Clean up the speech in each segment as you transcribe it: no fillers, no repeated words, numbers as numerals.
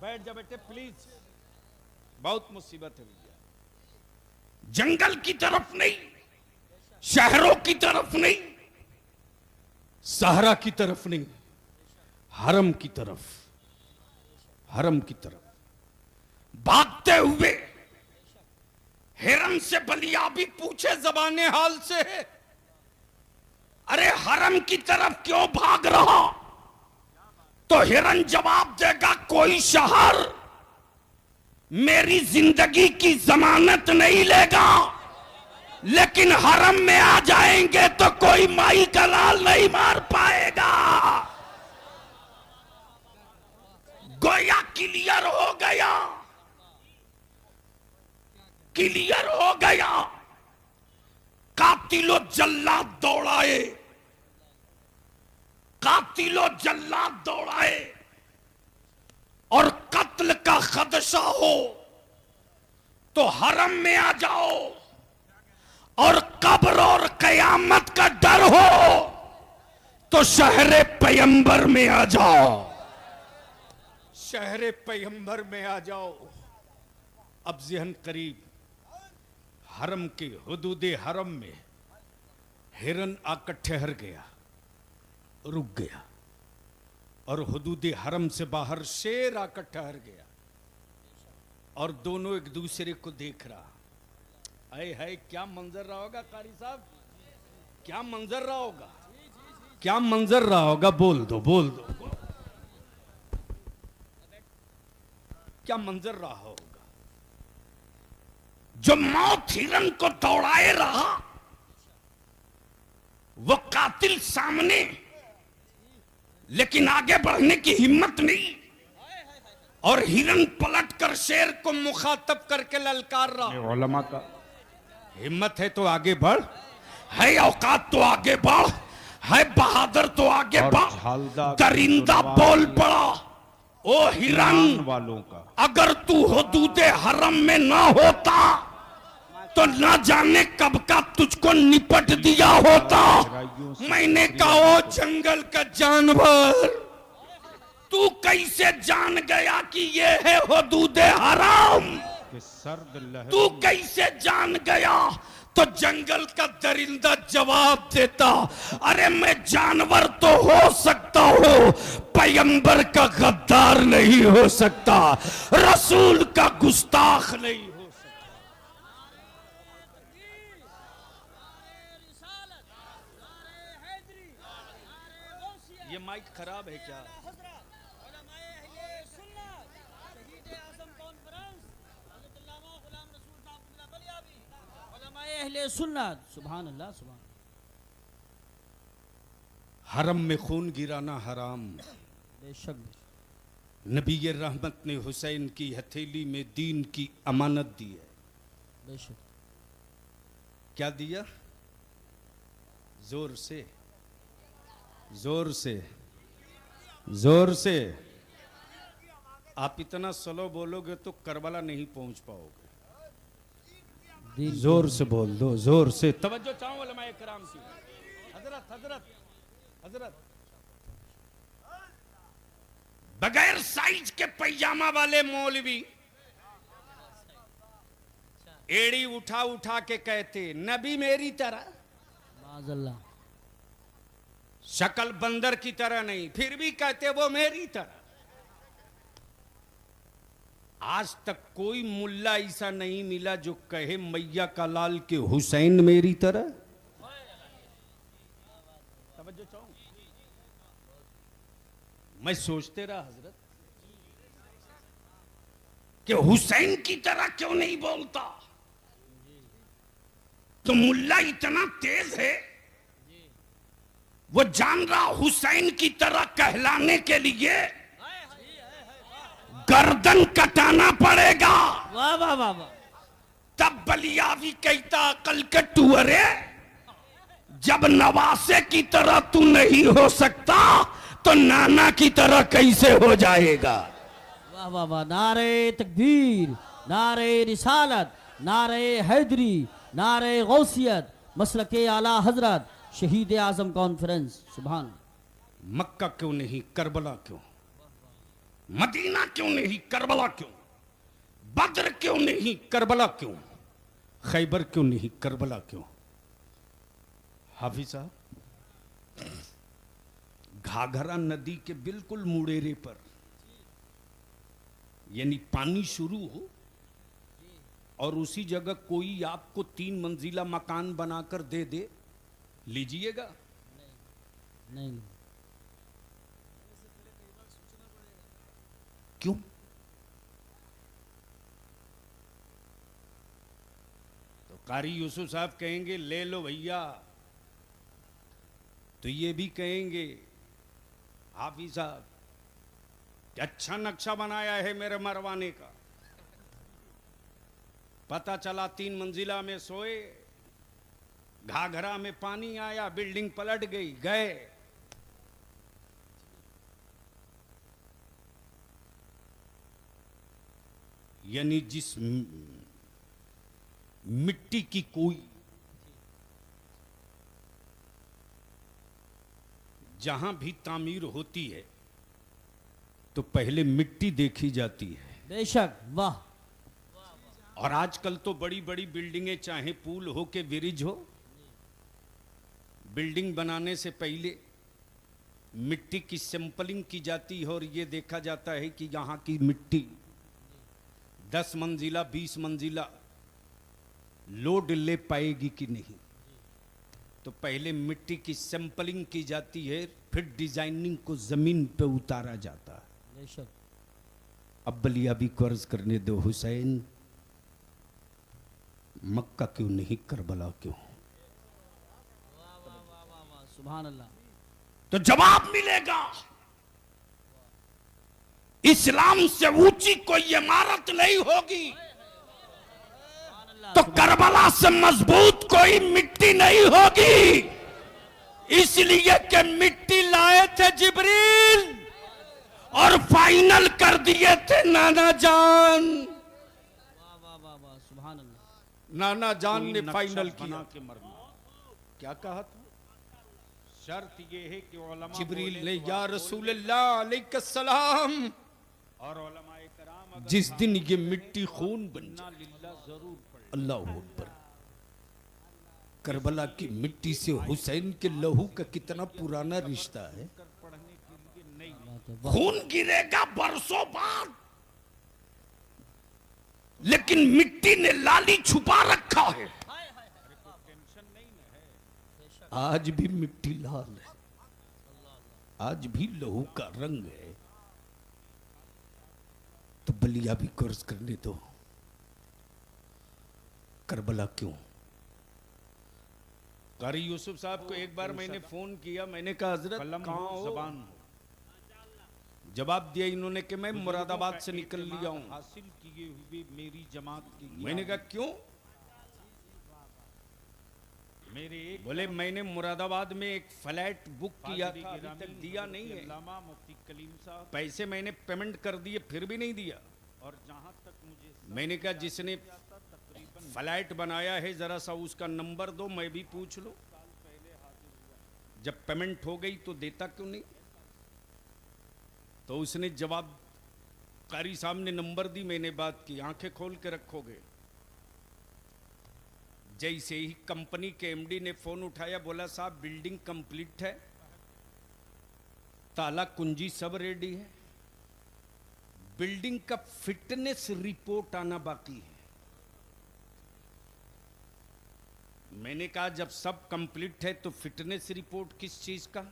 बैठ जा बेटे प्लीज, बहुत मुसीबत है भैया। जंगल की तरफ नहीं, शहरों की तरफ नहीं, सहरा की तरफ नहीं, हरम की तरफ, हरम की तरफ भागते हुए हिरन से बलिया भी पूछे ज़बाने हाल से, अरे हरम की तरफ क्यों भाग रहा? तो हिरन जवाब देगा, कोई शहर मेरी जिंदगी की जमानत नहीं लेगा, लेकिन हरम में आ जाएंगे तो कोई माई का लाल नहीं मार पाएगा। गोया क्लियर हो गया, क्लियर हो गया। कातिलो जल्लाद दौड़ाए, कातिलो जल्लाद दौड़ाए, और कत्ल का खदशा हो तो हरम में आ जाओ, और कब्र और कयामत का डर हो तो शहरे पैगंबर में आ जाओ, शहरे पैगंबर में आ जाओ। अब ज़हन करीब, हरम के हुदूदे हरम में हिरन आकर ठहर गया, रुक गया, और हुदूदे हरम से बाहर शेर आकर ठहर गया, और दोनों एक दूसरे को देख रहा। अरे है क्या मंजर रहा होगा कारी साहब, क्या मंजर रहा होगा, क्या मंजर रहा होगा? बोल दो, बोल दो, क्या मंजर रहा होगा? जो मौत हिरन को दौड़ाए रहा, वो कातिल सामने, लेकिन आगे बढ़ने की हिम्मत नहीं, और हिरन पलटकर शेर को मुखातब करके ललकार रहा। उलमा का हिम्मत है तो आगे बढ़, है औकात तो आगे बढ़, है बहादुर तो आगे बढ़। दरिंदा बोल पड़ा, ओ हिरन वालों का, अगर तू हुदूदे हरम में ना होता तो ना जाने कब का तुझको निपट दिया होता। मैंने कहा, ओ जंगल का जानवर, तू कैसे जान गया कि ये है हुदूदे हरम? तू कैसे जान गया? तो जंगल का दरिंदा जवाब देता, अरे मैं जानवर तो हो सकता हूं, पैगंबर का गद्दार नहीं हो सकता, रसूल का गुस्ताख नहीं हो सकता। ये माइक खराब है क्या? सुभान अल्लाह, सुभान। हरम में खून गिराना हराम। बेशक नबी रहमत ने हुसैन की हथेली में दीन की अमानत दी है। बेशक। क्या दिया? जोर से, जोर से, जोर से। आप इतना स्लो बोलोगे तो करबला नहीं पहुंच पाओगे। जोर से बोल दो, जोर से। तवज्जो चाहूं उलमाए किराम की। हजरत, हजरत, हजरत, बगैर साइज के पैजामा वाले मौलवी एड़ी उठा उठा के कहते, नबी मेरी तरह, माज़अल्लाह, शक्ल बंदर की तरह नहीं, फिर भी कहते वो मेरी तरह। आज तक कोई मुल्ला ऐसा नहीं मिला जो कहे मैया का लाल के हुसैन मेरी तरह। तवज्जो चाहूं, मैं सोचते रहा हजरत कि हुसैन की तरह क्यों नहीं बोलता। तो मुल्ला इतना तेज है, वो जान रहा हुसैन की तरह कहलाने के लिए गर्दन कटाना पड़ेगा। वाह वाह वाह वाह। तब बलियावी कहता, अकल के टुअरे, जब नवासे की तरह तू नहीं हो सकता तो नाना की तरह कैसे हो जाएगा? वाह वाह वाह। नारे तकबीर, नारे रिसालत, नारे हैदरी, नारे गौसियत, मसलके आला हजरत, शहीद आजम कॉन्फ्रेंस। सुभान। मक्का क्यों नहीं, करबला क्यों? मदीना क्यों नहीं, करबला क्यों? बद्र क्यों नहीं, करबला क्यों? खैबर क्यों नहीं, करबला क्यों? हाफिज साहब, घाघरा नदी के बिल्कुल मुड़ेरे पर, यानी पानी शुरू हो और उसी जगह कोई आपको 3 मंजिला मकान बनाकर दे दे, लीजिएगा? नहीं। क्यों? तो कारी यूसुफ साहब कहेंगे ले लो भैया, तो ये भी कहेंगे हाफिज साहब अच्छा नक्शा बनाया है मेरे मरवाने का। पता चला 3 मंजिला में सोए, घाघरा में पानी आया, बिल्डिंग पलट गई, गए। यानी जिस मिट्टी की कोई जहां भी तामीर होती है तो पहले मिट्टी देखी जाती है। बेशक, वाह। और आजकल तो बड़ी बड़ी बिल्डिंगें, चाहे पुल हो के ब्रिज हो, बिल्डिंग बनाने से पहले मिट्टी की सैंपलिंग की जाती है और ये देखा जाता है कि यहाँ की मिट्टी 10 मंजिला 20 मंजिला लोड ले पाएगी कि नहीं। तो पहले मिट्टी की सैंपलिंग की जाती है, फिर डिजाइनिंग को जमीन पे उतारा जाता है। अब बलिया भी कर्ज करने दो हुसैन, मक्का क्यों नहीं, करबला क्यों? सुभान अल्लाह। तो जवाब मिलेगा, इस्लाम से ऊंची कोई इमारत नहीं होगी, तो करबला से मजबूत कोई मिट्टी नहीं होगी। इसलिए कि मिट्टी लाए थे जिब्रील और फाइनल कर दिए थे नाना जान। सुभान अल्लाह। नाना जान ने फाइनल किया के मरना। क्या कहा था? शर्त ये है कि उलमा जिब्रील ने या रसूलल्लाह अलैहिस्सलाम, और उलमाए कराम जिस दिन ये मिट्टी खून बन जाए, अल्लाह अकबर, करबला की मिट्टी से हुसैन के लहू का कितना पुराना रिश्ता है। खून गिरेगा बरसों बाद, लेकिन मिट्टी ने लाली छुपा रखा है। आज भी मिट्टी लाल है, आज भी लहू का रंग है। तो बलिया भी कर्ज करने दो, करबला क्यों? कारी यूसुफ साहब को एक बार मैंने फोन किया, मैंने कहा हजरत कहाँ हो? जबान जवाब दिया इन्होंने कि मैं मुरादाबाद से निकल लिया हूं, हासिल किए हुए मेरी जमात की। मैंने कहा क्यों? मेरे बोले मैंने मुरादाबाद में एक फ्लैट बुक किया था, अभी तक दिया नहीं है। मुफ्ती कलीम साहब, पैसे मैंने पेमेंट कर दिए, फिर भी नहीं दिया। और जहां तक मुझे, मैंने कहा जिसने फ्लैट बनाया है जरा सा उसका नंबर दो, मैं भी पूछ लूं। जब पेमेंट हो गई तो देता क्यों नहीं? तो उसने जवाब, कारी साहब ने नंबर दी, मैंने बात की, आंखें खोल के रखोगे। जैसे ही कंपनी के एमडी ने फोन उठाया, बोला साहब बिल्डिंग कंप्लीट है, ताला कुंजी सब रेडी है, बिल्डिंग का फिटनेस रिपोर्ट आना बाकी है। मैंने कहा जब सब कंप्लीट है तो फिटनेस रिपोर्ट किस चीज का?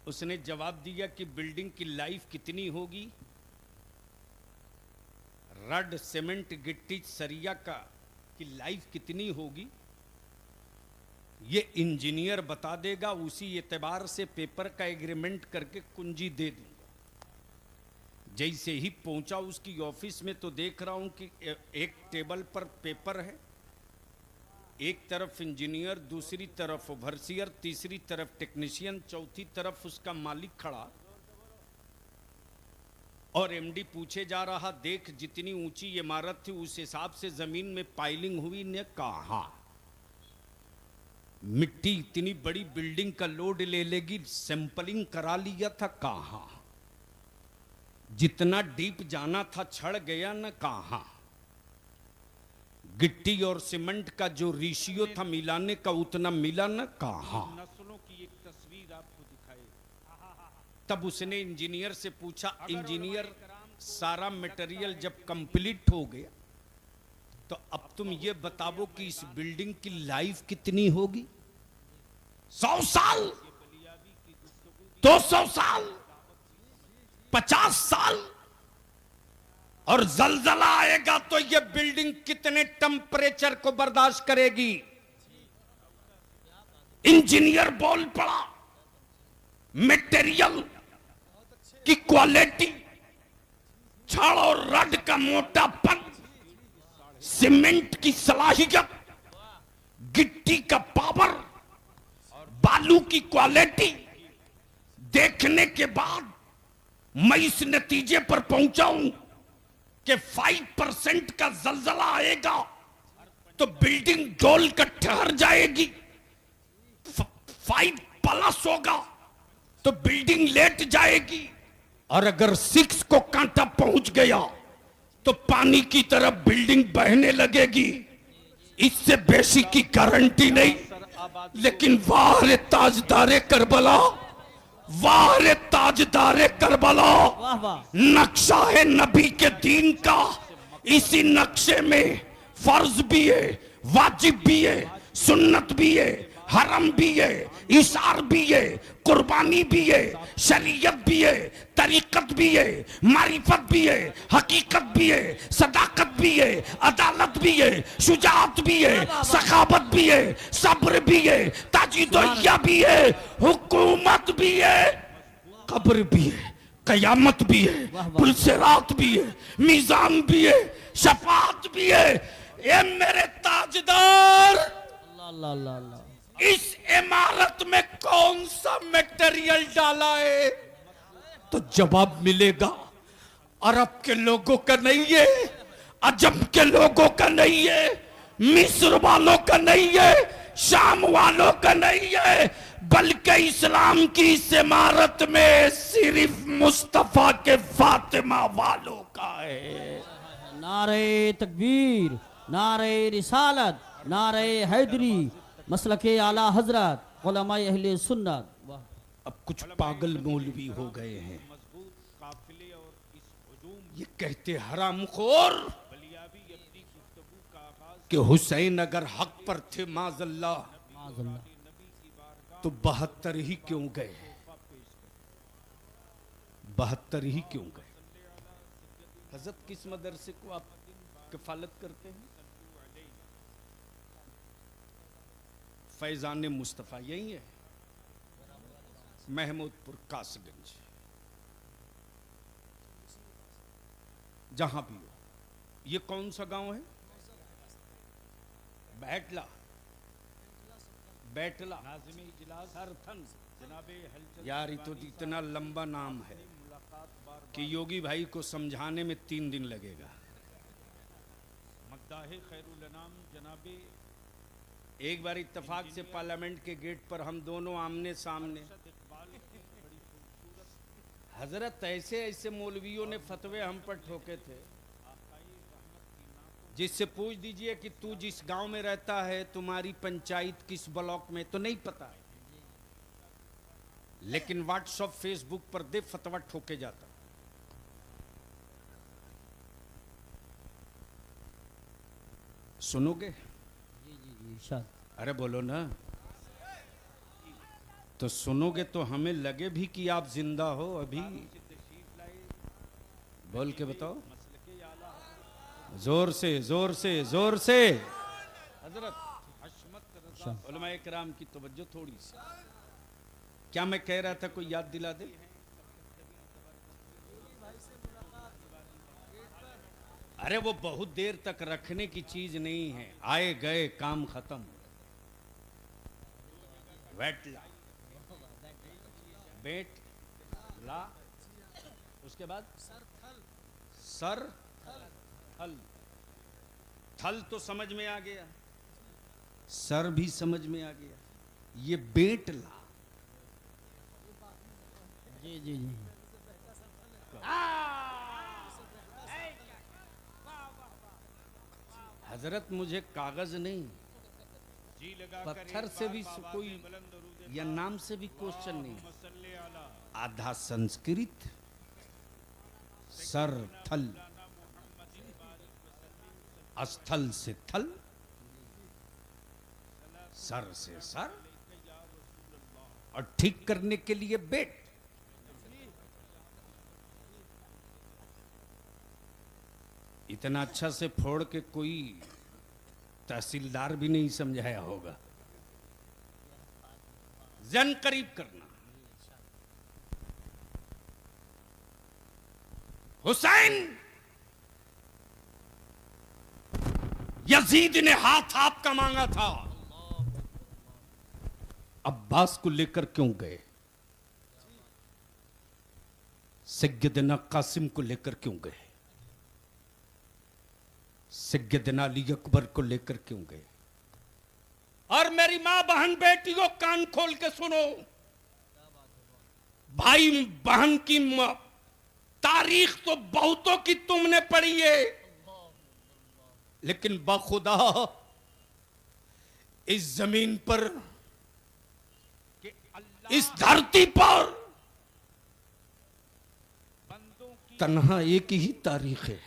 उसने जवाब दिया कि बिल्डिंग की लाइफ कितनी होगी, रड सीमेंट गिट्टी सरिया का की लाइफ कितनी होगी, ये इंजीनियर बता देगा। उसी एतबार से पेपर का एग्रीमेंट करके कुंजी दे दूंगा। जैसे ही पहुंचा उसकी ऑफिस में तो देख रहा हूं कि एक टेबल पर पेपर है, एक तरफ इंजीनियर, दूसरी तरफ ओवरसियर, तीसरी तरफ टेक्नीशियन, चौथी तरफ उसका मालिक खड़ा। और एमडी पूछे जा रहा, देख जितनी ऊंची इमारत थी उस हिसाब से जमीन में पाइलिंग हुई? ने कहा मिट्टी इतनी बड़ी बिल्डिंग का लोड ले लेगी, सैंपलिंग करा लिया था? कहा जितना डीप जाना था छड़ गया न कहां। गिट्टी और सीमेंट का जो रेशियो था मिलाने का उतना मिला न कहां। नस्लों की एक तस्वीर आपको दिखाए। तब उसने इंजीनियर से पूछा, इंजीनियर सारा मटेरियल जब कंप्लीट हो गया तो अब तुम ये बताओ कि इस बिल्डिंग की लाइफ कितनी होगी? 100 साल, 200 साल, 50 साल? और जलजला आएगा तो ये बिल्डिंग कितने टेम्परेचर को बर्दाश्त करेगी? इंजीनियर बोल पड़ा, मटेरियल की क्वालिटी, छड़ और रड का मोटापन, सीमेंट की सलाहियत, गिट्टी का पावर, बालू की क्वालिटी देखने के बाद मैं इस नतीजे पर पहुंचा हूं कि 5% का जलजला आएगा तो बिल्डिंग डोल कर ठहर जाएगी। 5+ होगा तो बिल्डिंग लेट जाएगी। और अगर 6 को कांटा पहुंच गया तो पानी की तरफ बिल्डिंग बहने लगेगी। इससे बेसी की गारंटी नहीं। लेकिन वाह रे ताजदारे करबला, वाह रे ताजदारे करबला, वाह वाह। नक्शा है नबी के दीन का। इसी नक्शे में फर्ज भी है, वाजिब भी है, सुन्नत भी है, हरम भी है, इशार भी है, कुर्बानी भी है, शरीयत भी है, तरीकत भी है, मारिफत भी है, हकीकत भी है, सदाकत भी है, अदालत भी है, शुजाअत भी है, सखावत भी है, सब्र भी है, ताजीदोइया भी है, हुकूमत भी है, कब्र भी है, कयामत भी है, पुलसिरात भी है, मीजान भी है, शफाअत भी है। ये मेरे ताजदार, अल्लाह अल्लाह अल्लाह। इस इमारत में कौन सा मटेरियल डाला है? तो जवाब मिलेगा अरब के लोगों का नहीं है, अजम के लोगों का नहीं है, मिस्र वालों का नहीं है, शाम वालों का नहीं है, बल्कि इस्लाम की इस इमारत में सिर्फ मुस्तफा के फातिमा वालों का है। नारे तकबीर, नारे रिसालत, नारे हैदरी, मसलके आला हजरत, उलमाए अहले सुन्नत। वाह। अब कुछ पागल मौलवी हो गए हैं, मजबूत काफिले और इस हुजूम ये कहते हरामखोर बलियाबी अपनी गुफ्तगू का आगाज कि हुसैन अगर हक पर थे माजल्ला माज़अल्लाह। तो 72 ही क्यों गए? 72 ही क्यों गए? हजरत किस मदरसे को आप किफालत करते हैं? फैजान मुस्तफ़ा यही है, महमूदपुर कासगंज, जहां भी हो। ये कौन सा गांव है? बैटला, बैटला, नाज़िम इजलास सरथन। जनाबे हलचल यार ये तो इतना लंबा नाम है मुलाकात बार कि योगी भाई को समझाने में 3 दिन लगेगा। मद्दाहे खैरुल अनाम जनाबे एक बार इत्तेफाक से पार्लियामेंट के गेट पर हम दोनों आमने सामने, इकबाल बड़ी खूबसूरत हजरत ऐसे ऐसे मौलवियों ने फतवे हम पर ठोके थे, जिससे पूछ दीजिए कि तू जिस गांव में रहता है तुम्हारी पंचायत किस ब्लॉक में, तो नहीं पता है, लेकिन व्हाट्सएप फेसबुक पर दे फतवा ठोके जाता। सुनोगे? जी जी जी इरशाद। अरे बोलो ना। तो सुनोगे तो हमें लगे भी कि आप जिंदा हो अभी। बोल के बताओ, जोर से जोर से जोर से। हजरत इरशाद। उलमाए किराम की तवज्जो थोड़ी सी। क्या मैं कह रहा था, कोई याद दिला दे? अरे वो बहुत देर तक रखने की चीज नहीं है, आए गए काम खत्म। वेट ला, बेट ला, उसके बाद सर थल। थल तो समझ में आ गया, सर भी समझ में आ गया, ये बेट ला। जी जी जी। हजरत मुझे कागज नहीं, जी लगा पत्थर से भी कोई या नाम से भी क्वेश्चन नहीं, आधा संस्कृत, सर थल, स्थल से थल, सर से सर, और ठीक करने के लिए बेट। इतना अच्छा से फोड़ के कोई तहसीलदार भी नहीं समझाया होगा। जन करीब करना। हुसैन, यजीद ने हाथ आपका मांगा था, अब्बास को लेकर क्यों गए? सैयदना कासिम को लेकर क्यों गए? सैयदना अली अकबर को लेकर क्यों गए? और मेरी मां बहन बेटियों, कान खोल के सुनो। भाई बहन की तारीख तो बहुतों की तुमने पढ़ी है, लेकिन बखुदा इस जमीन पर, इस धरती पर तन्हा एक ही तारीख है,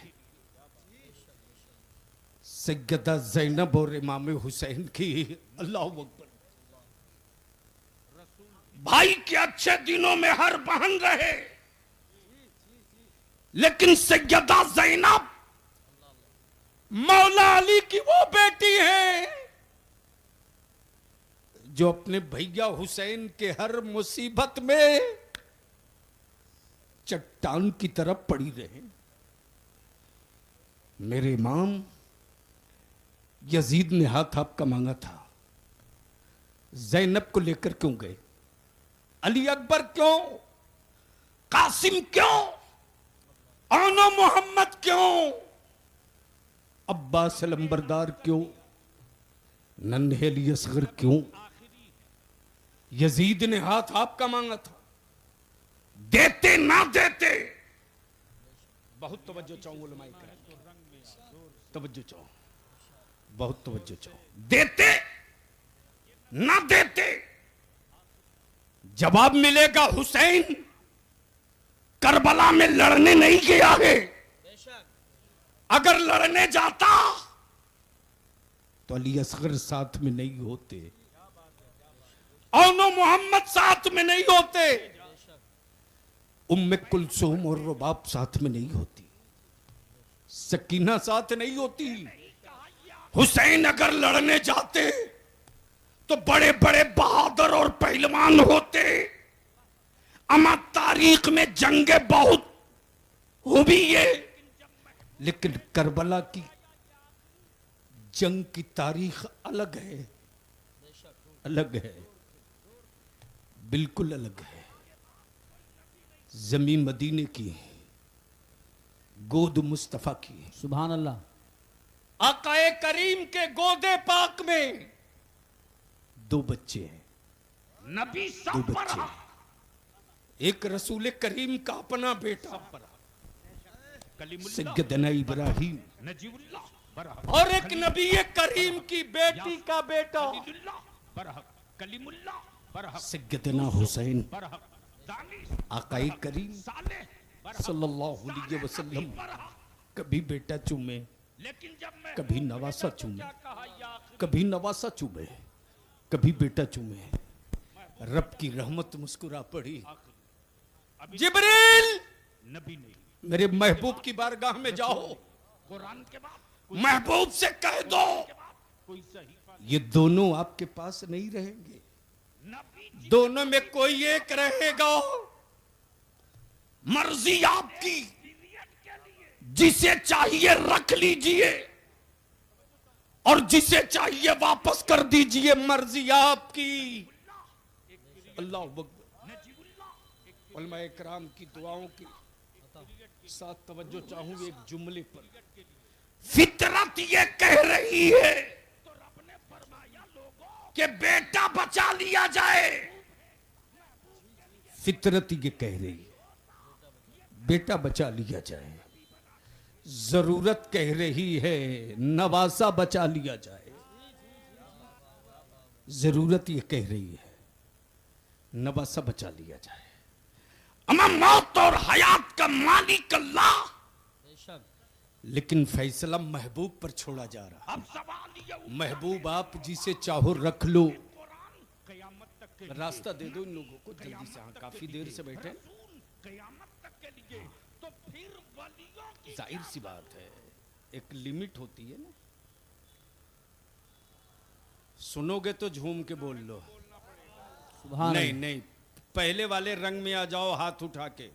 सैयदा ज़ैनब और इमाम हुसैन की। अल्लाह अकबर। भाई के अच्छे दिनों में हर बहन रहे, लेकिन सैयदा ज़ैनब मौला अली की वो बेटी है जो अपने भैया हुसैन के हर मुसीबत में चट्टान की तरफ पड़ी रहे। मेरे इमाम, यजीद ने हाथ आपका मांगा था, ज़ैनब को लेकर क्यों गए? अली अकबर क्यों? कासिम क्यों? आनो मोहम्मद क्यों? अब्बास अलंबरदार क्यों? नन्हे अली असगर क्यों? यजीद ने हाथ आपका मांगा था, देते ना देते। बहुत तवज्जो चाहूं उलमाए किराम, तवज्जो चाहूं, बहुत तवज्जो चाहूं। देते ना देते, जवाब मिलेगा। हुसैन करबला में लड़ने नहीं गया है, अगर लड़ने जाता तो अली असगर साथ में नहीं होते, औनो मोहम्मद साथ में नहीं होते, उम्मे कुलसूम और रुबाब साथ में नहीं होती, सकीना साथ नहीं होती। हुसैन अगर लड़ने जाते तो बड़े बड़े बहादुर और पहलवान होते। अमा तारीख में जंगे बहुत हुई है, लेकिन करबला की जंग की तारीख अलग है, अलग है, बिल्कुल अलग है। जमीन मदीने की, गोद मुस्तफा की, सुभान अल्लाह। आकाए करीम के गोदे पाक में दो बच्चे हैं, नबी सब पर, एक रसूल करीम का अपना बेटा सैयदना इब्राहिम, और एक नबी करीम की बेटी का बेटा सैयदना हुसैन। आकाए करीम सल्लल्लाहु अलैहि वसल्लम कभी बेटा चूमे, कभी नवासा चूमे, कभी नवासा चूमे, कभी बेटा चूमे। रब की रहमत मुस्कुरा पड़ी। जिब्रील, नबी नहीं, मेरे महबूब की बारगाह में जाओ, कुरान के बाद महबूब से कह दो ये दोनों आपके पास नहीं रहेंगे, दोनों में कोई एक रहेगा। मर्जी आपकी, जिसे चाहिए रख लीजिए और जिसे चाहिए वापस कर दीजिए, मर्जी आपकी। अल्लाह अकबर। उलमा इकराम की दुआओं की साथ तवज्जो चाहूं एक जुमले पर। फितरत ये कह रही है कि बेटा बचा लिया जाए, फितरत ये कह रही है बेटा बचा लिया जाए। जरूरत कह रही है नवासा बचा लिया जाए। जरूरत ये कह रही है नवासा बचा लिया जाए। अमा मौत और हयात का मालिक अल्लाह, बेशक लेकिन फैसला महबूब पर छोड़ा जा रहा। अब सवाल महबूब आप जिसे चाहो रख लो। रास्ता दे दो इन लोगों को जल्दी से। हाँ, काफी देर से बैठे। जाहिर सी बात है एक लिमिट होती है ना। सुनोगे तो झूम के बोल लो। सुभान नहीं अल्लाह। नहीं, पहले वाले रंग में आ जाओ हाथ उठा के।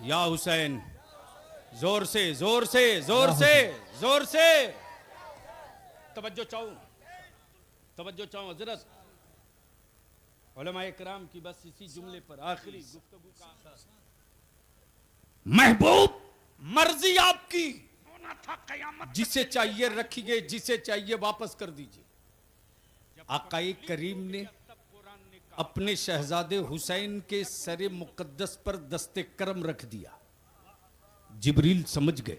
या हुसैन, जोर से जोर से जोर से जोर से। तवज्जो चाहूं, तवज्जो चाहूं हजरत उलमाए किराम की बस इसी जुमले पर आखिरी गुफ्तगू का। महबूब मर्जी आपकी, जिसे चाहिए रखिए, जिसे चाहिए वापस कर दीजिए। आकाए करीम ने अपने शहजादे हुसैन के सरे मुकद्दस पर दस्ते करम रख दिया। जिब्रील समझ गए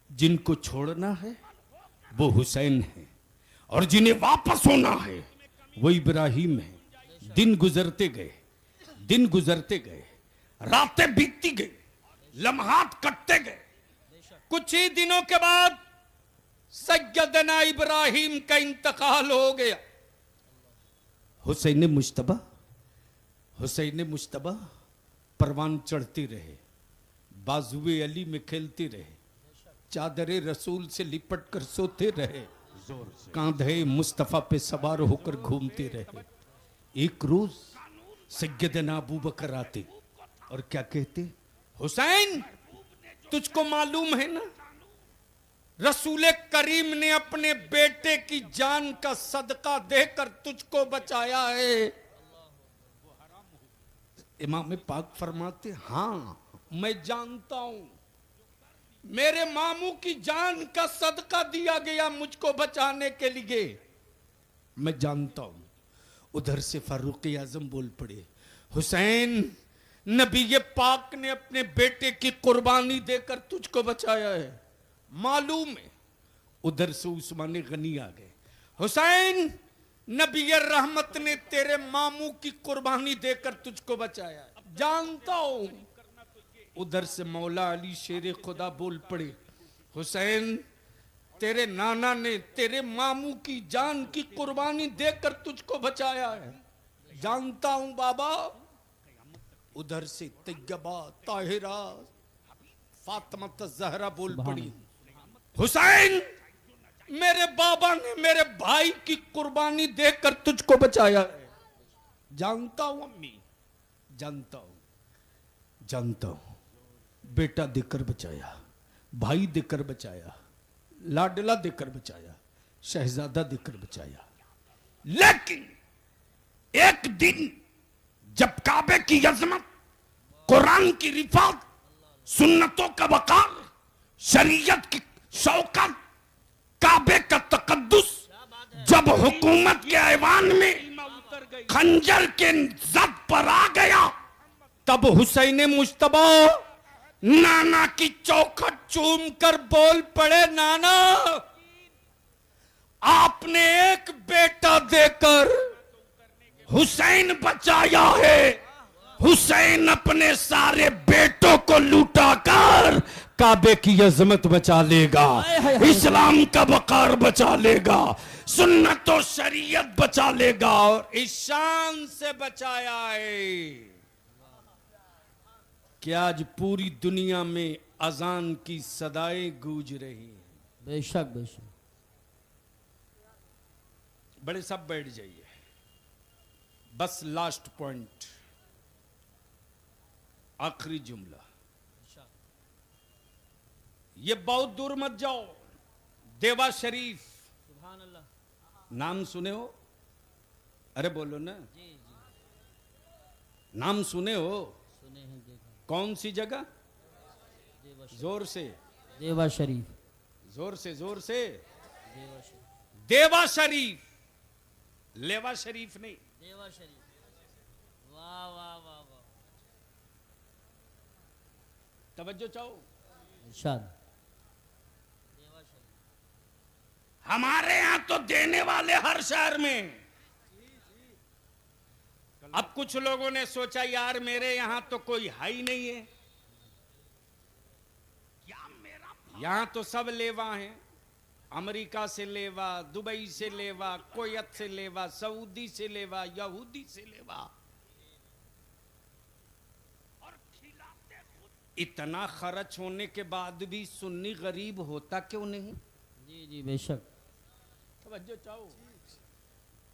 जिनको छोड़ना है वो हुसैन है और जिन्हें वापस होना है वो इब्राहिम है। दिन गुजरते गए, दिन गुजरते गए, रातें बीतती गई, लम्हात कटते गए। कुछ ही दिनों के बाद सैयदना इब्राहिम का इंतकाल हो गया। हुसैन मुश्तबा, हुसैन मुश्तबा परवान चढ़ते रहे, बाजुए अली में खेलते रहे, चादरे रसूल से लिपट कर सोते रहे, कांधे मुस्तफा पे सवार होकर घूमते रहे। एक रोज सैयदना अबू बकर आते और क्या कहते, हुसैन तुझको मालूम है ना रसूल करीम ने अपने बेटे की जान का सदका देकर तुझको बचाया है। इमाम पाक फरमाते, हाँ मैं जानता हूं, मेरे मामू की जान का सदका दिया गया मुझको बचाने के लिए, मैं जानता हूं। उधर से फारूक आजम बोल पड़े, हुसैन नबी पाक ने अपने बेटे की कुर्बानी देकर तुझको बचाया है, मालूम है। उधर से उस्मान गनी आ गए, हुसैन नबी रहमत ने तेरे मामू की कुर्बानी देकर तुझको बचाया है, जानता हूं। उधर से मौला अली शेर खुदा बोल पड़े, हुसैन तेरे नाना ने तेरे मामू की जान की कुर्बानी देकर तुझको बचाया है, जानता हूं बाबा। उधर से तैयबा ताहिरा फातिमा ज़हरा बोल पड़ी, हुसैन मेरे बाबा ने मेरे भाई की कुर्बानी देकर तुझको बचाया है, जानता हूं अम्मी, जानता हूं, जानता हूं। बेटा देकर बचाया, भाई देकर बचाया, लाडला देकर बचाया, शहजादा देकर बचाया। लेकिन एक दिन जब काबे की अजमत, कुरान की रिफात, सुन्नतों का वकार, शरीयत की शौकत, काबे का तकद्दुस जब हुकूमत के ऐवान में खंजर के जद पर आ गया, तब हुसैन मुश्तबा नाना की चौखट चूम कर बोल पड़े, नाना आपने एक बेटा देकर हुसैन बचाया है, हुसैन अपने सारे बेटों को लूटा कर काबे की अजमत बचा लेगा, इस्लाम का वकार बचा लेगा, सुन्नत और शरीयत बचा लेगा, और इस शान से बचाया है कि आज पूरी दुनिया में अजान की सदाएं गूंज रही हैं। बेशक बेशक। बड़े सब बैठ जाइए, बस लास्ट पॉइंट, आखिरी जुमला। ये बहुत दूर मत जाओ, देवा शरीफ सुभान अल्लाह। नाम सुने हो? अरे बोलो ना, जी जी नाम सुने हो? सुने हैं, देखा। कौन सी जगह? देवा शरीफ। जोर से, देवा शरीफ, जोर से, जोर से। देवा शरीफ, देवा शरीफ, लेवा शरीफ नहीं। देवा शरीफ। वाह वाह वाह वाह। तवज्जो चाहो, इरशाद। हमारे यहां तो देने वाले हर शहर में। अब कुछ लोगों ने सोचा यार मेरे यहां तो कोई है ही नहीं है, यहां तो सब लेवा हैं, अमेरिका से लेवा, दुबई से लेवा, कुवैत से लेवा, सऊदी से लेवा, यहूदी से लेवा, और खिलाते खुद। इतना खर्च होने के बाद भी सुन्नी गरीब होता क्यों नहीं? जी जी बेशक। तवज्जो चाहो।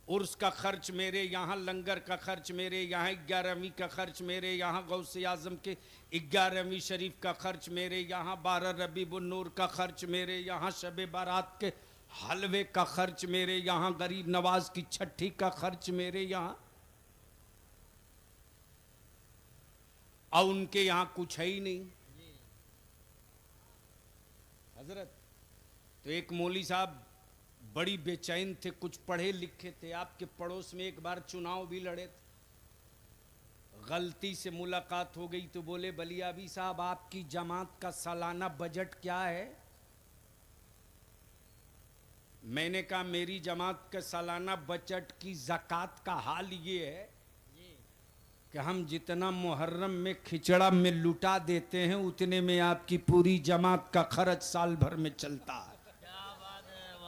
उर्स का खर्च मेरे यहाँ, लंगर का खर्च मेरे यहाँ, 11वीं का खर्च मेरे यहाँ, गौसे आजम के 11वीं शरीफ का खर्च मेरे यहाँ, 12 रबीउन नूर का खर्च मेरे यहाँ, शबे बारात के हलवे का खर्च मेरे यहाँ, गरीब नवाज की छठी का खर्च मेरे यहाँ, और उनके यहाँ कुछ है ही नहीं। हजरत, तो एक मौली साहब बड़ी बेचैन थे, कुछ पढ़े लिखे थे, आपके पड़ोस में एक बार चुनाव भी लड़े थे। गलती से मुलाकात हो गई तो बोले बलियाबी साहब आपकी जमात का सालाना बजट क्या है? मैंने कहा मेरी जमात के सालाना बजट की ज़कात का हाल ये है कि हम जितना मुहर्रम में खिचड़ा में लुटा देते हैं उतने में आपकी पूरी जमात का खर्च साल भर में चलता है।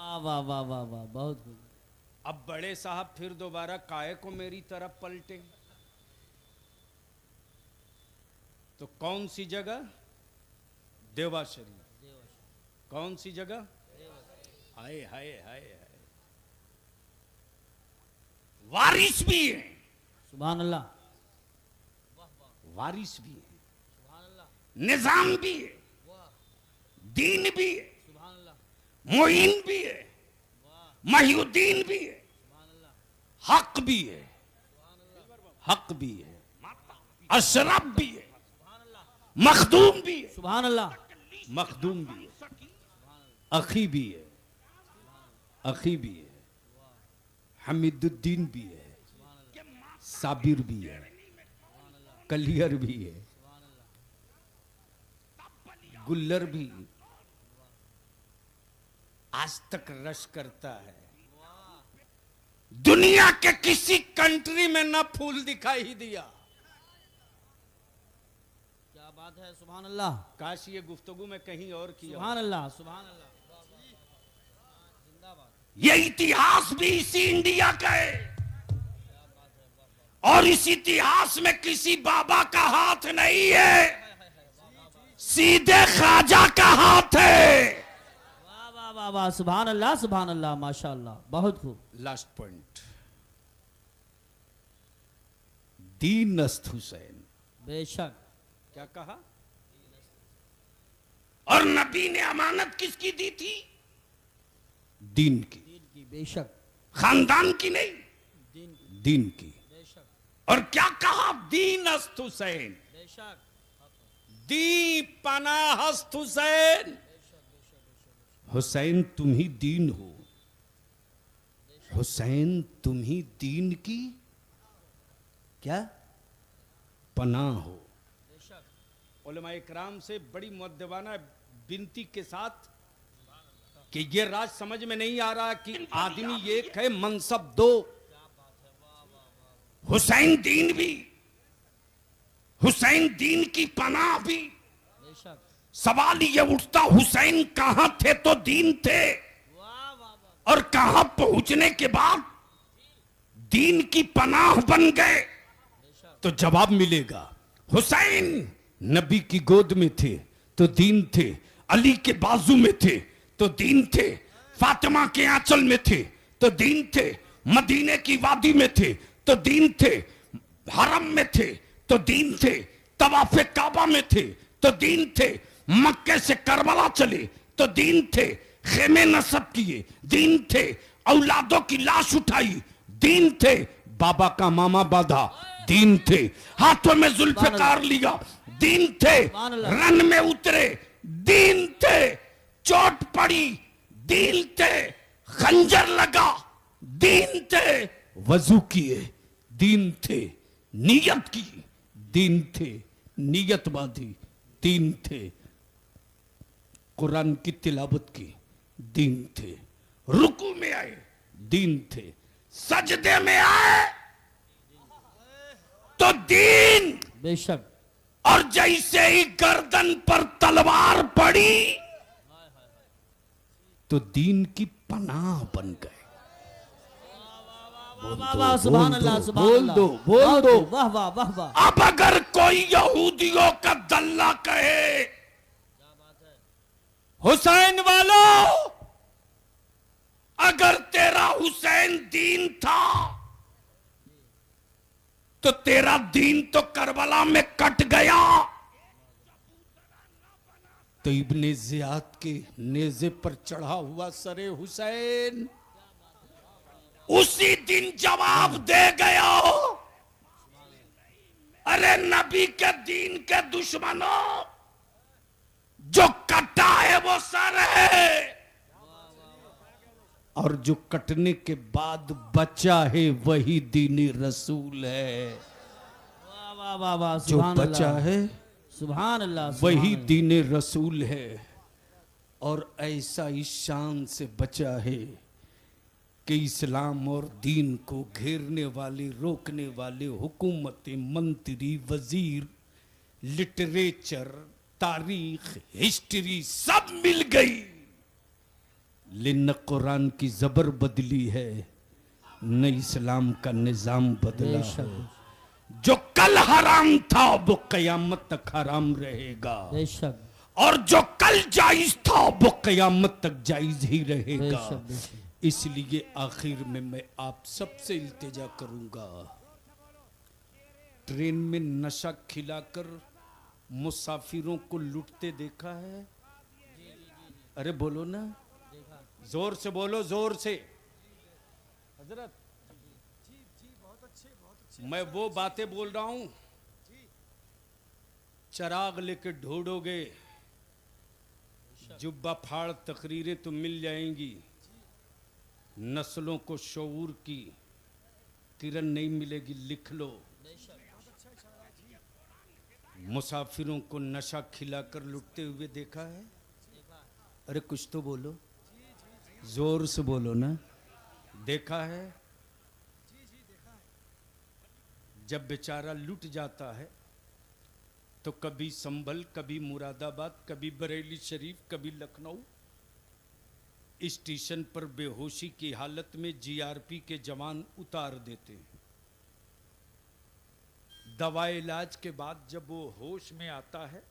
वाह वाह वाह वाह वाह, बहुत खूब। अब बड़े साहब फिर दोबारा काहे को मेरी तरफ पलटे? तो कौन सी जगह? देवा शरीफ। कौन सी जगह? हाय हाय हाय हाय। वारिस भी है, सुभान अल्लाह, वारिस भी है, सुभान अल्लाह, निजाम भी है, दीन भी है, सुभान अल्लाह, मोइन भी है, महिउद्दीन भी है, हक भी है, हक भी है, अशरफ भी है, मखदूम भी है, सुभान अल्लाह, मखदूम भी है, अखी भी है, अखी भी है, हमीदुद्दीन भी है, साबिर भी है, कलियर भी है, गुल्लर भी आज तक रश करता है। दुनिया के किसी कंट्री में ना फूल दिखाई दिया। क्या बात है, सुभान अल्लाह, काश ये गुफ्तगू में कहीं और किया। सुभान अल्लाह, सुभान अल्लाह, जिंदाबाद। ये इतिहास भी इसी इंडिया का है, और इस इतिहास में किसी बाबा का हाथ नहीं है, सीधे ख्वाजा का हाथ है। वाह वाह वाह वाह, सुभान अल्लाह, सुभान अल्लाह, माशाअल्लाह, बहुत खूब। लास्ट पॉइंट, दीन अस्त हुसैन। बेशक। क्या कहा? और नबी ने अमानत किसकी दी थी? दीन की। दीन की, बेशक, खानदान की नहीं, दीन की, दीन की। बेशक, और क्या कहा? दीन अस्त हुसैन, बेशक, दी पनाहस्त हुसैन। हुसैन तुम ही दीन हो, हुसैन तुम ही दीन की क्या पनाह हो। उलमा इकराम से बड़ी मुअद्दबाना बिनती के साथ कि ये राज समझ में नहीं आ रहा कि आदमी एक है मनसब दो। हुसैन दीन भी, हुसैन दीन की पनाह भी। बेशक। सवाल ये उठता हुसैन कहां थे तो दीन थे, वाह वाह वाह, और कहां पहुंचने के बाद दीन की पनाह बन गए? तो जवाब मिलेगा, हुसैन नबी की गोद में थे तो दीन थे, अली के बाजू में थे तो दीन थे, फातिमा के आंचल में थे तो दीन थे, मदीने की वादी में थे तो दीन थे, हरम में थे तो दीन थे, तवाफे काबा में थे तो दीन थे, मक्के से करबला चले तो दीन थे, खेमे नसब किए दीन थे, औलादों की लाश उठाई दीन थे, बाबा का मामा बांधा दीन थे, हाथों में जुल्फकार लिया दीन थे, रन में उतरे दीन थे, चोट पड़ी दीन थे, खंजर लगा दीन थे, वजू किए दीन थे, नियत की दीन थे, नियत बांधी दीन थे, कुरान की तिलावत की, दीन थे। रुकू में आए, दीन थे। सजदे में आए तो दीन। बेशक। और जैसे ही गर्दन पर तलवार पड़ी तो दीन की पनाह बन गए। वाह वाह सुभान अल्लाह सुभान बोल अल्लाह। दो, बोल दो। वाह वाह वाह वाह। अब अगर कोई यहूदियों का दल्ला कहे, हुसैन वालों, अगर तेरा हुसैन दीन था तो तेरा दीन तो करबला में कट गया। तो इब्ने जियाद के नेज़े पर चढ़ा हुआ सरे हुसैन उसी दिन जवाब दे गया। अरे नबी के दीन के दुश्मनों, जो कटा है वो सर है, और जो कटने के बाद बचा है वही दीनी रसूल है। वाह वाह वाह वाह जो सुभान बचा अल्लाह है सुभान अल्लाह वही सुभान अल्लाह। दीनी रसूल है। और ऐसा इस शान से बचा है कि इस्लाम और दीन को घेरने वाले, रोकने वाले हुकूमतें, मंत्री, वजीर, लिटरेचर, तारीख, हिस्ट्री सब मिल गई, लेकिन न कुरान की जबर बदली है न इस्लाम का निजाम बदला है। जो कल हराम था वो कयामत तक हराम रहेगा, बेशक और जो कल जायज था वो कयामत तक जायज ही रहेगा। बेशक बेशक। इसलिए आखिर में मैं आप सबसे इल्तिजा करूंगा, ट्रेन में नशा खिलाकर मुसाफिरों को लूटते देखा है? अरे बोलो ना, जोर से बोलो, जोर से। हजरत मैं वो बातें बोल रहा हूं, चराग लेके ढूंढोगे, जुब्बा फाड़ तकरीरें तो मिल जाएंगी, नस्लों को शऊर की किरण नहीं मिलेगी। लिख लो, मुसाफिरों को नशा खिलाकर लुटते हुए देखा है? अरे कुछ तो बोलो, जोर से बोलो ना। देखा है? जब बेचारा लुट जाता है तो कभी संभल, कभी मुरादाबाद, कभी बरेली शरीफ, कभी लखनऊ, स्टेशन पर बेहोशी की हालत में जीआरपी के जवान उतार देते हैं। दवा इलाज के बाद जब वो होश में आता है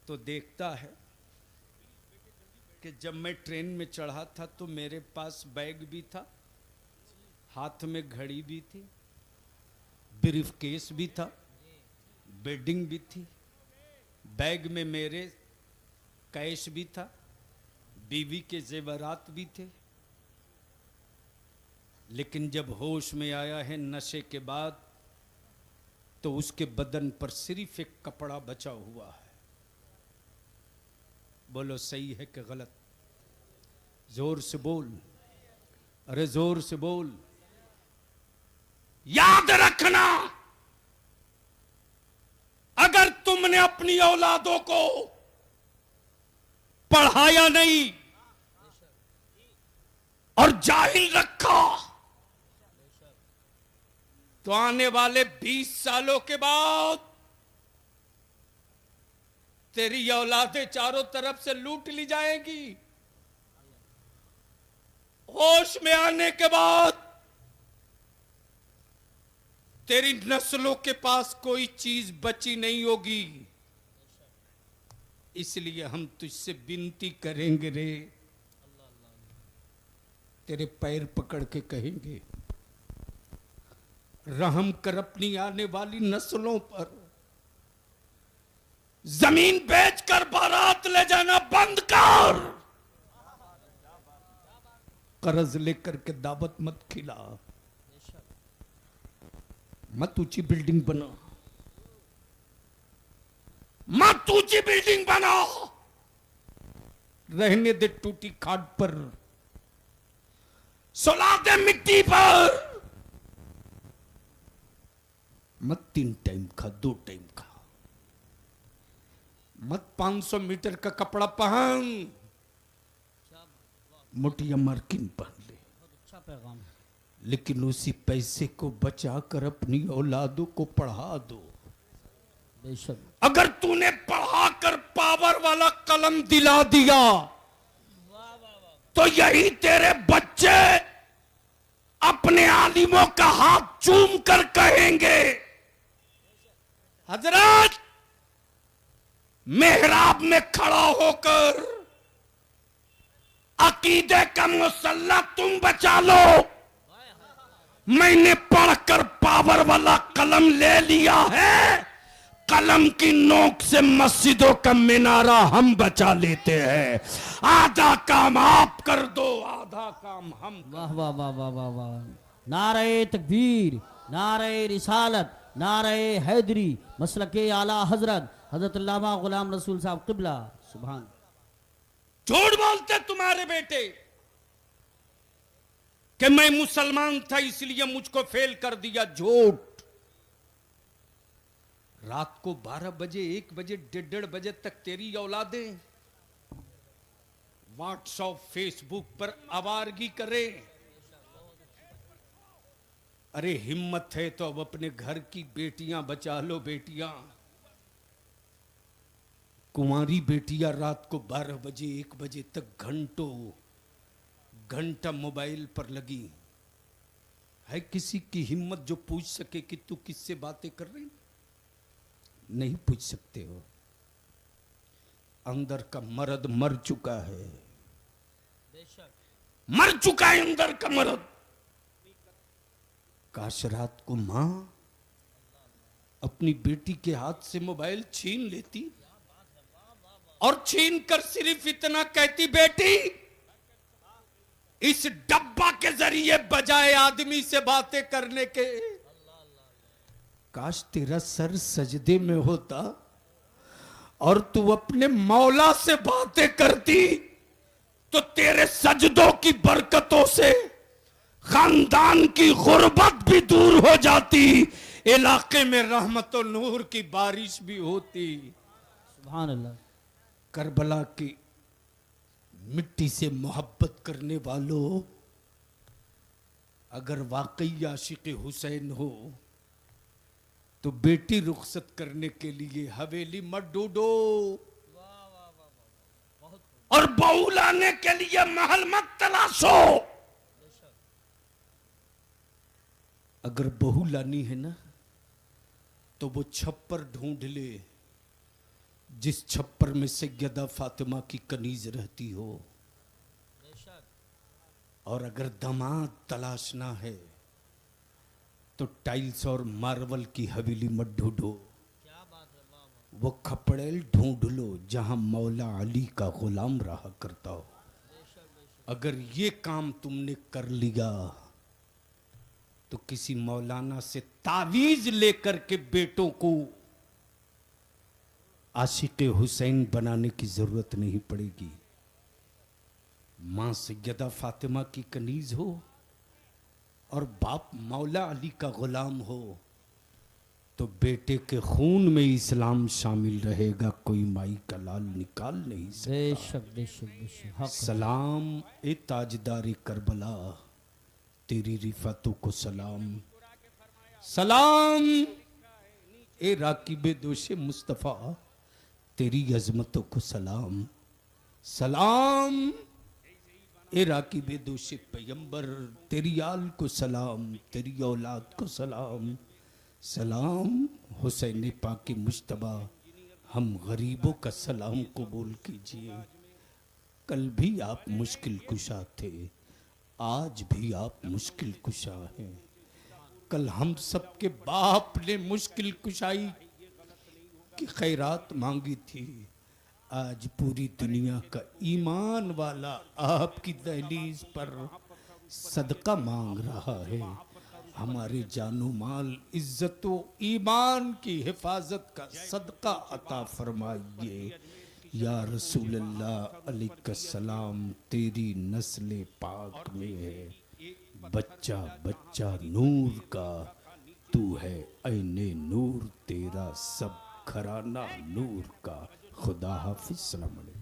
तो देखता है कि जब मैं ट्रेन में चढ़ा था तो मेरे पास बैग भी था, हाथ में घड़ी भी थी, ब्रीफ केस भी था, बेडिंग भी थी, बैग में मेरे कैश भी था, बीवी के जेवरात भी थे। लेकिन जब होश में आया है नशे के बाद तो उसके बदन पर सिर्फ एक कपड़ा बचा हुआ है। बोलो सही है कि गलत? जोर से बोल, अरे जोर से बोल। याद रखना, अगर तुमने अपनी औलादों को पढ़ाया नहीं और जाहिल रखा तो आने वाले 20 सालों के बाद तेरी औलादें चारों तरफ से लूट ली जाएंगी। होश में आने के बाद तेरी नस्लों के पास कोई चीज बची नहीं होगी। इसलिए हम तुझसे विनती करेंगे रे, तेरे पैर पकड़ के कहेंगे, रहम कर अपनी आने वाली नस्लों पर। जमीन बेचकर बारात ले जाना बंद कर, कर्ज लेकर के दावत मत खिला, मत ऊंची बिल्डिंग बना, मत ऊंची बिल्डिंग बना, रहने दे टूटी खाट पर, सुला दे मिट्टी पर। मत 3 टाइम खा, 2 टाइम खा, मत 500 मीटर का कपड़ा पहन, मोटिया मार्किन पहन ले, अच्छा पैगाम है। लेकिन उसी पैसे को बचाकर अपनी औलादों को पढ़ा दो। बेशक। अगर तूने पढ़ाकर पावर वाला कलम दिला दिया तो यही तेरे बच्चे अपने आलिमों का हाथ चूम कर कहेंगे, हजरत मेहराब में खड़ा होकर अकीदे का मुसल्ला तुम बचा लो, मैंने पढ़कर पावर वाला कलम ले लिया है, कलम की नोक से मस्जिदों का मीनारा हम बचा लेते हैं। आधा काम आप कर दो, आधा काम हम। वाह वाह वाह वाह वाह वाह। नारे तकबीर, नारे रिसालत, नारे हैदरी, मसलके आला हजरत हजरत अल्लामा गुलाम रसूल साहब किबला। सुभान। झूठ बोलते तुम्हारे बेटे कि मैं मुसलमान था इसलिए मुझको फेल कर दिया। झूठ। रात को 12 बजे 1 बजे 1:30 बजे तक तेरी औलादें व्हाट्सएप फेसबुक पर आवारगी करे। अरे हिम्मत है तो अब अपने घर की बेटियां बचा लो। बेटियां, कुंवारी बेटियां रात को 12 बजे 1 बजे तक घंटा मोबाइल पर लगी है। किसी की हिम्मत जो पूछ सके कि तू किससे बातें कर रही? नहीं पूछ सकते हो। अंदर का मर्द मर चुका है, मर चुका है अंदर का मर्द। काश रात को मां अपनी बेटी के हाथ से मोबाइल छीन लेती और छीन कर सिर्फ इतना कहती, बेटी इस डब्बा के जरिए बजाय आदमी से बातें करने के, काश तेरा सर सजदे में होता और तू अपने मौला से बातें करती तो तेरे सजदों की बरकतों से खानदान की गुर्बत भी दूर हो जाती, इलाके में रहमत और नूर की बारिश भी होती। सुभान अल्लाह। करबला की मिट्टी से मोहब्बत करने वालों, अगर वाकई आशिक हुसैन हो तो बेटी रुखसत करने के लिए हवेली मत ढूंढो और बहू लाने के लिए महल मत तलाशो। अगर बहू लानी है ना तो वो छप्पर ढूंढ ले जिस छप्पर में सैयदा फातिमा की कनीज रहती हो। और अगर दामाद तलाशना है तो टाइल्स और मार्बल की हवेली मत ढूंढो, वो खपड़ेल ढूंढ लो जहां मौला अली का गुलाम रहा करता हो। अगर ये काम तुमने कर लिया तो किसी मौलाना से तावीज लेकर के बेटों को आशिक हुसैन बनाने की जरूरत नहीं पड़ेगी। मां सैयदा फातिमा की कनीज हो और बाप मौला अली का गुलाम हो तो बेटे के खून में इस्लाम शामिल रहेगा, कोई माई का लाल निकाल नहीं सकता। बेशक बेशक बेशक। हक। सलाम ए ताजदारी करबला, तेरी रिफातों को सलाम। सलाम ए राकिबे दोषे मुस्तफ़ा, तेरी अजमतों को सलाम। सलाम ए राकिबे दोषे पैगंबर, तेरी आल को सलाम, तेरी औलाद को सलाम। सलाम हुसैन पाक मुश्तबा, हम गरीबों का सलाम कबूल कीजिए। कल भी आप मुश्किल कुशा थे, आज भी आप मुश्किल कुशा हैं। कल हम सबके बाप ने मुश्किल कुशाई की खैरात मांगी थी, आज पूरी दुनिया का ईमान वाला आपकी दहलीज पर सदका मांग रहा है। हमारे जानो माल इज्जत व ईमान की हिफाजत का सदका अता फरमाइए। या रसूल अल्लाह अलैका सलाम, तेरी नस्ल पाक में है बच्चा बच्चा नूर का, तू है ऐने नूर, तेरा सब घराना नूर का। खुदा हाफिज, सलाम अलैकुम।